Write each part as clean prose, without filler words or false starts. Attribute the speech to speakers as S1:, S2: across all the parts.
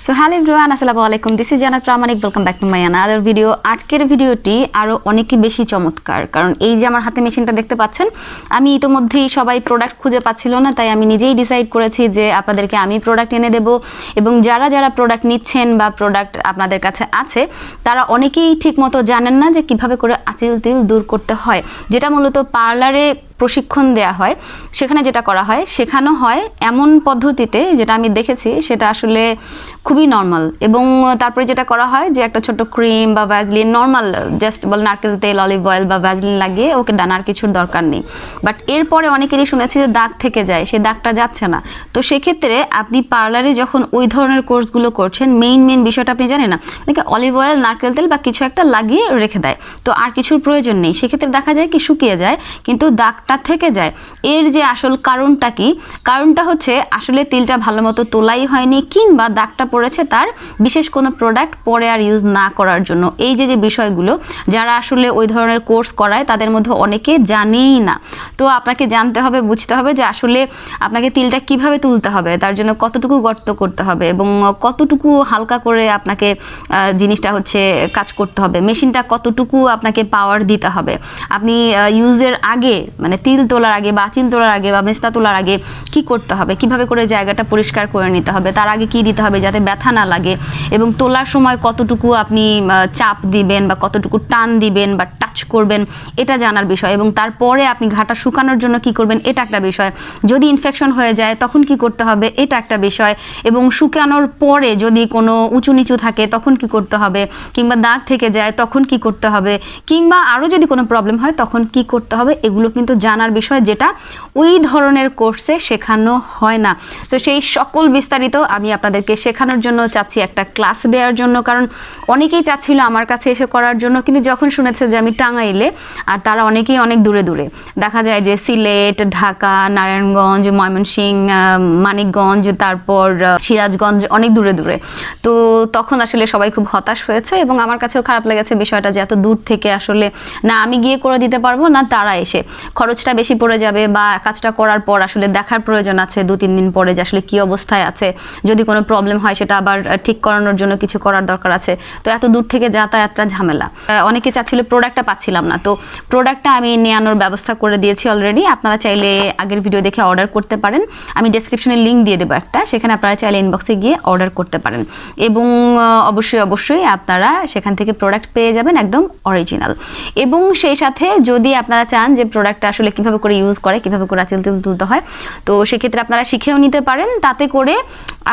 S1: So hello everyone, আসসালামু আলাইকুম। This is Jannat Pramanik. Welcome back to my another video. আজকের ভিডিওটি আরও অনেক বেশি চমৎকার, কারণ এই যে আমার হাতে মেশিনটা দেখতে পাচ্ছেন, আমি ইতোমধ্যেই সবাই প্রোডাক্ট খুঁজে পাচ্ছিল না, তাই আমি নিজেই ডিসাইড করেছি যে আপনাদেরকে আমি প্রোডাক্ট এনে দেবো। এবং যারা যারা প্রোডাক্ট নিচ্ছেন বা প্রোডাক্ট আপনাদের কাছে আছে, তারা অনেকেই ঠিকমতো জানেন না যে কিভাবে করে আঁচিল তিল দূর করতে হয়, যেটা মূলত পার্লারে প্রশিক্ষণ দেয়া হয়। সেখানে যেটা করা হয়, শেখানো হয় এমন পদ্ধতিতে, যেটা আমি দেখেছি সেটা আসলে খুবই নর্মাল। এবং তারপরে যেটা করা হয় যে একটা ছোট ক্রিম বা ভ্যাজলিন, নর্মাল জাস্ট বল নারকেল তেল, অলিভ অয়েল বা ভ্যাজলিন লাগিয়ে ওকে ডানার কিছুর দরকার নেই। বাট এরপরে অনেকেরই শুনেছি যে দাগ থেকে যায়, সেই দাগটা যাচ্ছে না। তো সেক্ষেত্রে আপনি পার্লারে যখন ওই ধরনের কোর্সগুলো করছেন, মেইন বিষয়টা আপনি জানেন না, অনেকে অলিভ অয়েল, নারকেল তেল বা কিছু একটা লাগিয়ে রেখে দেয়, তো আর কিছুর প্রয়োজন নেই। সেক্ষেত্রে দেখা যায় কি শুকিয়ে যায়, কিন্তু দাগটা থেকে যায়। এর যে আসল কারণটা কি? কারণটা হচ্ছে আসলে তিলটা ভালো মতো তোলাই হয়নি, কিংবা দাগটা পড়েছে তার বিশেষ কোনো প্রোডাক্ট পরে আর ইউজ না করার জন্য। এই যে বিষয়গুলো যারা আসলে ওই ধরনের কোর্স করায়, তাদের মধ্যে অনেকে জানেই না। তো আপনাকে জানতে হবে, বুঝতে হবে যে আসলে আপনাকে তিলটা কিভাবে তুলতে হবে, তার জন্য কতটুকু গর্ত করতে হবে এবং কতটুকু হালকা করে আপনাকে জিনিসটা হচ্ছে কাজ করতে হবে, মেশিনটা কতটুকু আপনাকে পাওয়ার দিতে হবে। আপনি ইউজের আগে, মানে তিল তোলার আগে বা আঁচিল তোলার আগে বা মেস্তা তোলার আগে কি করতে হবে, কিভাবে করে জায়গাটা পরিষ্কার করে নিতে হবে, তার আগে কি দিতে হবে যাতে ব্যথা না লাগে, এবং তোলার সময় কতটুকু আপনি চাপ দিবেন বা কতটুকু টান দিবেন বা টাচ করবেন, এটা জানার বিষয়। এবং তারপরে আপনি ঘাটা শুকানোর জন্য কি করবেন, এটা একটা বিষয়। যদি ইনফেকশন হয়ে যায় তখন কি করতে হবে, এটা একটা বিষয়। এবং শুকানোর পরে যদি কোনো উঁচু নিচু থাকে তখন কি করতে হবে, কিংবা দাগ থেকে যায় তখন কি করতে হবে, কিংবা আরও যদি কোনো প্রবলেম হয় তখন কি করতে হবে, এগুলো কিন্তু জানার বিষয়, যেটা ওই ধরনের কোর্সে শেখানো হয় না। তো সেই সকল বিস্তারিত আমি আপনাদেরকে শেখানোর জন্য চাচ্ছি, একটা ক্লাস দেওয়ার জন্য। কারণ অনেকেই চাচ্ছিল আমার কাছে এসে করার জন্য, কিন্তু যখন শুনেছে যে আমি টাঙ্গাইলে, আর তারা অনেকেই অনেক দূরে দূরে, দেখা যায় যে সিলেট, ঢাকা, নারায়ণগঞ্জ, ময়মনসিংহ, মানিকগঞ্জ, তারপর সিরাজগঞ্জ, অনেক দূরে দূরে। তো তখন আসলে সবাই খুব হতাশ হয়েছে এবং আমার কাছেও খারাপ লেগেছে বিষয়টা, যে এত দূর থেকে আসলে না আমি গিয়ে করে দিতে পারবো, না তারা এসে, খরচটা বেশি পড়ে যাবে, বা কাজটা করার পর আসলে দেখার প্রয়োজন আছে 2-3 দিন পরে যে আসলে কি অবস্থায় আছে, যদি কোনো প্রবলেম হয় সেটা আবার ঠিক করানোর জন্য কিছু করার দরকার আছে। তো এত দূর থেকে যাতায়াতটা ঝামেলা। অনেকে চাচ্ছিল, প্রোডাক্টটা পাচ্ছিলাম না, তো প্রোডাক্টটা আমি নিয়ে আনার ব্যবস্থা করে দিয়েছি অলরেডি। আপনারা চাইলে আগের ভিডিও দেখে অর্ডার করতে পারেন, আমি ডেসক্রিপশনে লিঙ্ক দিয়ে দেবো একটা, সেখানে আপনারা চাইলে ইনবক্সে গিয়ে অর্ডার করতে পারেন। এবং অবশ্যই আপনারা সেখান থেকে প্রোডাক্ট পেয়ে যাবেন একদম অরিজিনাল। এবং সেই সাথে যদি আপনারা চান যে প্রোডাক্টটা আসলে কিভাবে করে ইউজ করে, কিভাবে করে আঁচিল তিল তুলতে হয়, তো সেক্ষেত্রে আপনারা শিখেও নিতে পারেন। তাতে করে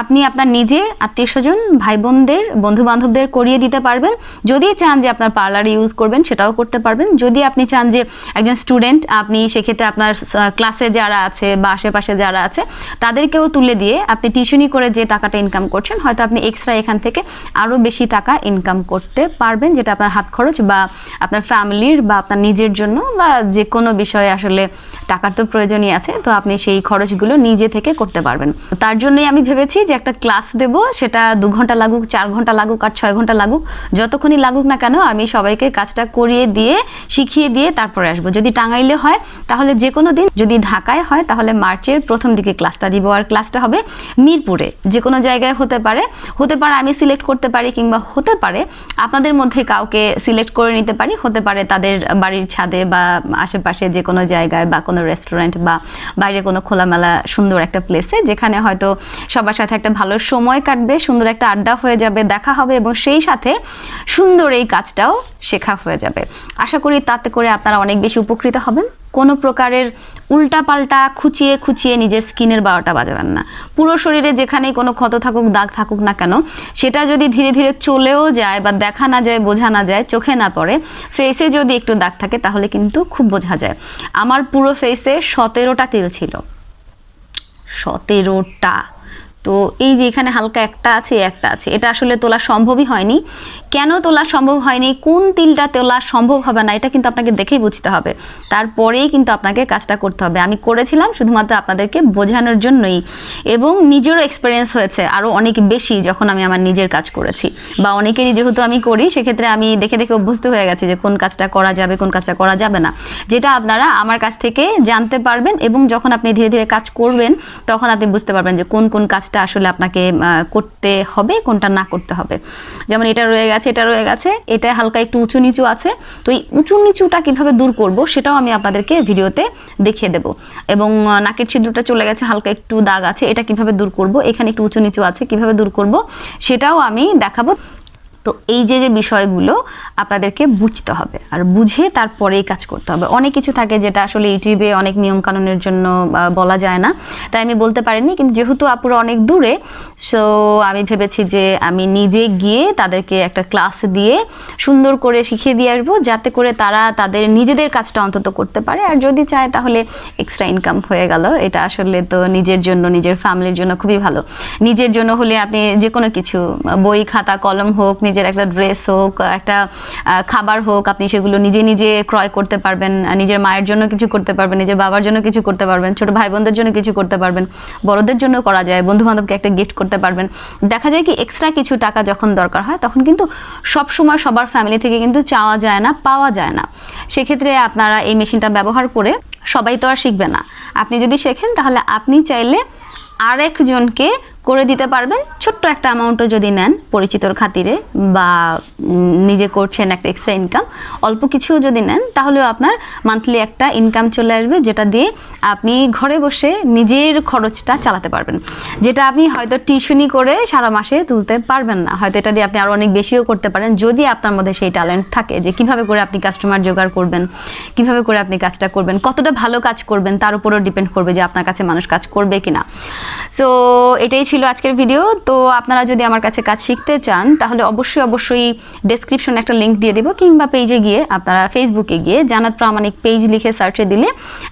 S1: আপনি আপনার নিজের আত্মীয় স্বজন, ভাই বোনদের, বন্ধু বান্ধবদের করিয়ে দিতে পারবেন। যদি চান যে আপনার পার্লারে ইউজ করবেন, সেটাও করতে পারবেন। যদি আপনি চান যে একজন স্টুডেন্ট আপনি, সেক্ষেত্রে আপনার ক্লাসে যারা আছে বা আশেপাশে যারা আছে তাদেরকেও তুলে দিয়ে আপনি টিউশনি করে যে টাকাটা ইনকাম করছেন, হয়তো আপনি এক্সট্রা এখান থেকে আরও বেশি টাকা ইনকাম করতে পারবেন, যেটা আপনার হাত খরচ বা আপনার ফ্যামিলির বা আপনার নিজের জন্য বা যে কোনো বিষয়ে আসলে টাকার তো প্রয়োজনই আছে, তো আপনি সেই খরচগুলো নিজে থেকে করতে পারবেন। তার জন্যই আমি ভেবেছি যে একটা ক্লাস দেব, সেটা 2 ঘন্টা লাগুক, 4 ঘন্টা লাগুক, আর 6 ঘন্টা লাগুক, যতক্ষণই লাগুক না কেন, আমি সবাইকে কাজটা করিয়ে দিয়ে, শিখিয়ে দিয়ে তারপরে আসবো। যদি টাঙ্গাইলে হয় তাহলে যে কোনো দিন, যদি ঢাকায় হয় তাহলে মার্চের প্রথম দিকে ক্লাসটা দিব। আর ক্লাসটা হবে মিরপুরে, যে কোনো জায়গায় হতে পারে, আমি সিলেক্ট করতে পারি, কিংবা হতে পারে আপনাদের মধ্যে কাউকে সিলেক্ট করে নিতে পারি, হতে পারে তাদের বাড়ির ছাদে বা আশেপাশে যে কোনো জায়গায়, বা কোনো রেস্টুরেন্ট বা বাইরে কোনো খোলামেলা সুন্দর একটা প্লেসে, যেখানে হয়তো সবার সাথে একটা ভালো সময় কাটবে, সুন্দর একটা আড্ডা হয়ে যাবে, দেখা হবে, এবং সেই সাথে সুন্দর এই কাজটাও শেখা হয়ে যাবে। আশা করি তাতে করে আপনারা অনেক বেশি উপকৃত হবেন। কোনো প্রকারের উল্টাপাল্টা খুঁচিয়ে নিজের স্কিনের 12টা বাজাবেন না। পুরো শরীরে যেখানেই কোনো ক্ষত থাকুক, দাগ থাকুক না কেন, সেটা যদি ধীরে ধীরে চলেও যায় বা দেখা না যায়, বোঝা না যায়, চোখে না পড়ে, ফেসে যদি একটু দাগ থাকে তাহলে কিন্তু খুব বোঝা যায়। আমার পুরো ফেসে 17টা তিল ছিল, 17টা। তো এই যে এখানে হালকা একটা আছে, এটা আসলে তোলা সম্ভবই হয়নি। কেন তোলা সম্ভব হয়নি, কোন তিলটা তোলা সম্ভব হবে না, এটা কিন্তু আপনাকে দেখেই বুঝতে হবে, তারপরেই কিন্তু আপনাকে কাজটা করতে হবে। আমি করেছিলাম শুধুমাত্র আপনাদেরকে বোঝানোর জন্যই, এবং নিজেরও এক্সপিরিয়েন্স হয়েছে আরও অনেক বেশি যখন আমি আমার নিজের কাজ করেছি, বা অনেকেরই যেহেতু আমি করি, সেক্ষেত্রে আমি দেখে অভ্যস্ত হয়ে গেছি যে কোন কাজটা করা যাবে, কোন কাজটা করা যাবে না, যেটা আপনারা আমার কাছ থেকে জানতে পারবেন। এবং যখন আপনি ধীরে ধীরে কাজ করবেন, তখন আপনি বুঝতে পারবেন যে কোন কাজটা কাজটা আসলে আপনাকে করতে হবে, কোনটা না করতে হবে। যেমন এটা রয়ে গেছে, এটা হালকা একটু উঁচু নিচু আছে, তো এই উঁচু নিচুটা কিভাবে দূর করব সেটাও আমি আপনাদেরকে ভিডিওতে দেখিয়ে দেব। এবং নাকের ছিদ্রটা চলে গেছে, হালকা একটু দাগ আছে, এটা কিভাবে দূর করব, এখানে একটু উঁচু নিচু আছে, কিভাবে দূর করব সেটাও আমি দেখাবো। তো এই যে বিষয়গুলো আপনাদেরকে বুঝতে হবে, আর বুঝে তারপরেই কাজ করতে হবে। অনেক কিছু থাকে যেটা আসলে ইউটিউবে অনেক নিয়ম কানুনের জন্য বলা যায় না, তাই আমি বলতে পারিনি। কিন্তু যেহেতু আপুরা অনেক দূরে, সো আমি ভেবেছি যে আমি নিজে গিয়ে তাদেরকে একটা ক্লাস দিয়ে সুন্দর করে শিখিয়ে দিয়ে আসবো, যাতে করে তারা তাদের নিজেদের কাজটা অন্তত করতে পারে। আর যদি চায় তাহলে এক্সট্রা ইনকাম হয়ে গেল। এটা আসলে তো নিজের জন্য, নিজের ফ্যামিলির জন্য খুবই ভালো। নিজের জন্য হলে আপনি যে কোনো কিছু, বই খাতা কলম হোক, নিজের একটা ড্রেস হোক, একটা খাবার হোক, আপনি সেগুলো নিজে নিজে ক্রয় করতে পারবেন। নিজের মায়ের জন্য কিছু করতে পারবেন, নিজের বাবার জন্য কিছু করতে পারবেন, ছোট ভাই বোনদের জন্য কিছু করতে পারবেন, বড়দের জন্য করা যায়, বন্ধু বান্ধবকে একটা গিফট করতে পারবেন। দেখা যায় কি এক্সট্রা কিছু টাকা যখন দরকার হয় তখন কিন্তু সব সময় সবার ফ্যামিলি থেকে কিন্তু চাওয়া যায় না, পাওয়া যায় না। সেক্ষেত্রে আপনারা এই মেশিনটা ব্যবহার করে, সবাই তো আর শিখবে না, আপনি যদি শেখেন তাহলে আপনি চাইলে আরেকজনকে করে দিতে পারবেন। ছোট্ট একটা অ্যামাউন্টও যদি নেন পরিচিতর খাতিরে, বা নিজে করছেন একটা এক্সট্রা ইনকাম, অল্প কিছু যদি নেন তাহলেও আপনার মান্থলি একটা ইনকাম চলে আসবে, যেটা দিয়ে আপনি ঘরে বসে নিজের খরচটা চালাতে পারবেন, যেটা আপনি হয়তো টিউশনি করে সারা মাসে তুলতে পারবেন না। হয়তো এটা দিয়ে আপনি আরও অনেক বেশিও করতে পারেন, যদি আপনার মধ্যে সেই ট্যালেন্ট থাকে যে কিভাবে করে আপনি কাস্টমার জোগাড় করবেন, কিভাবে করে আপনি কাজটা করবেন, কতটা ভালো কাজ করবেন তার উপরও ডিপেন্ড করবে যে আপনার কাছে মানুষ কাজ করবে কিনা। সো এটাই ছিল আজকের ভিডিও। তো আপনারা যদি আমার কাছে কাজ শিখতে চান তাহলে অবশ্যই ডেসক্রিপশনে একটা লিঙ্ক দিয়ে দেবো, কিংবা পেজে গিয়ে, আপনারা ফেসবুকে গিয়ে জান্নাত প্রামাণিক পেজ লিখে সার্চে দিলে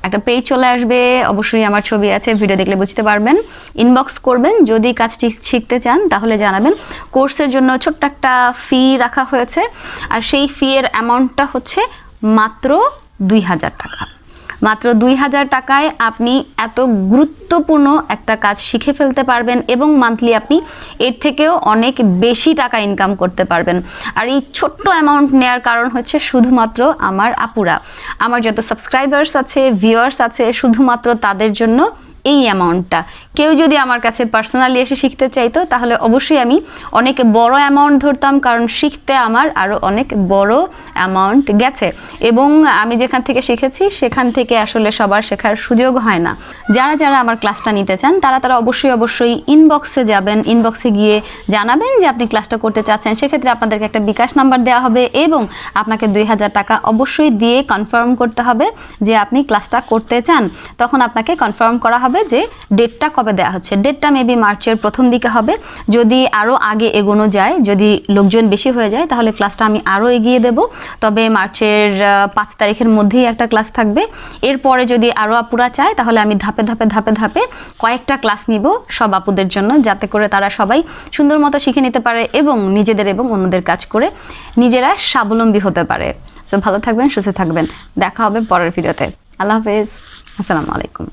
S1: একটা পেজ চলে আসবে। অবশ্যই আমার ছবি আছে, ভিডিও দেখলে বুঝতে পারবেন। ইনবক্স করবেন যদি কাজ শিখতে চান, তাহলে জানাবেন। কোর্সের জন্য ছোট্ট একটা ফি রাখা হয়েছে, আর সেই ফি এর অ্যামাউন্টটা হচ্ছে মাত্র 2000 টাকা। মাত্র 2000 টাকায় আপনি এত গুরুত্বপূর্ণ একটা কাজ শিখে ফেলতে পারবেন, এবং মান্থলি আপনি এর থেকেও অনেক বেশি টাকা ইনকাম করতে পারবেন। আর এই ছোট্ট অ্যামাউন্ট নেওয়ার কারণ হচ্ছে শুধুমাত্র আমার আপুরা, আমার যত সাবস্ক্রাইবার্স আছে, ভিউয়ার্স আছে, শুধুমাত্র তাদের জন্য এই অ্যামাউন্টটা। কেউ যদি আমার কাছে পার্সোনালি এসে শিখতে চাইতো তাহলে অবশ্যই আমি অনেক বড় অ্যামাউন্ট ধরতাম, কারণ শিখতে আমার আরও অনেক বড় অ্যামাউন্ট গেছে। এবং আমি যেখান থেকে শিখেছি সেখান থেকে আসলে সবার শেখার সুযোগ হয় না। যারা আমার ক্লাসটা নিতে চান তারা অবশ্যই ইনবক্সে যাবেন, ইনবক্সে গিয়ে জানাবেন যে আপনি ক্লাসটা করতে চাচ্ছেন। সেক্ষেত্রে আপনাদেরকে একটা বিকাশ নাম্বার দেওয়া হবে, এবং আপনাকে 2000 টাকা অবশ্যই দিয়ে কনফার্ম করতে হবে যে আপনি ক্লাসটা করতে চান। তখন আপনাকে কনফার্ম করা হবে যে ডেটটা কবে দেওয়া হচ্ছে। ডেটটা মেবি মার্চের প্রথম দিকে হবে। যদি আরও আগে এগোনো যায়, যদি লোকজন বেশি হয়ে যায়, তাহলে ক্লাসটা আমি আরও এগিয়ে দেব। তবে মার্চের 5 তারিখের মধ্যেই একটা ক্লাস থাকবে। এরপরে যদি আরও আপুরা চায় তাহলে আমি ধাপে ধাপে কয়েকটা ক্লাস নিব সব আপুদের জন্য, যাতে করে তারা সবাই সুন্দর মতো শিখে নিতে পারে এবং নিজেদের এবং অন্যদের কাজ করে নিজেরা স্বাবলম্বী হতে পারে। সো ভালো থাকবেন, সুস্থ থাকবেন, দেখা হবে পরের ভিডিওতে। আল্লাহ হাফেজ, আসসালামু আলাইকুম।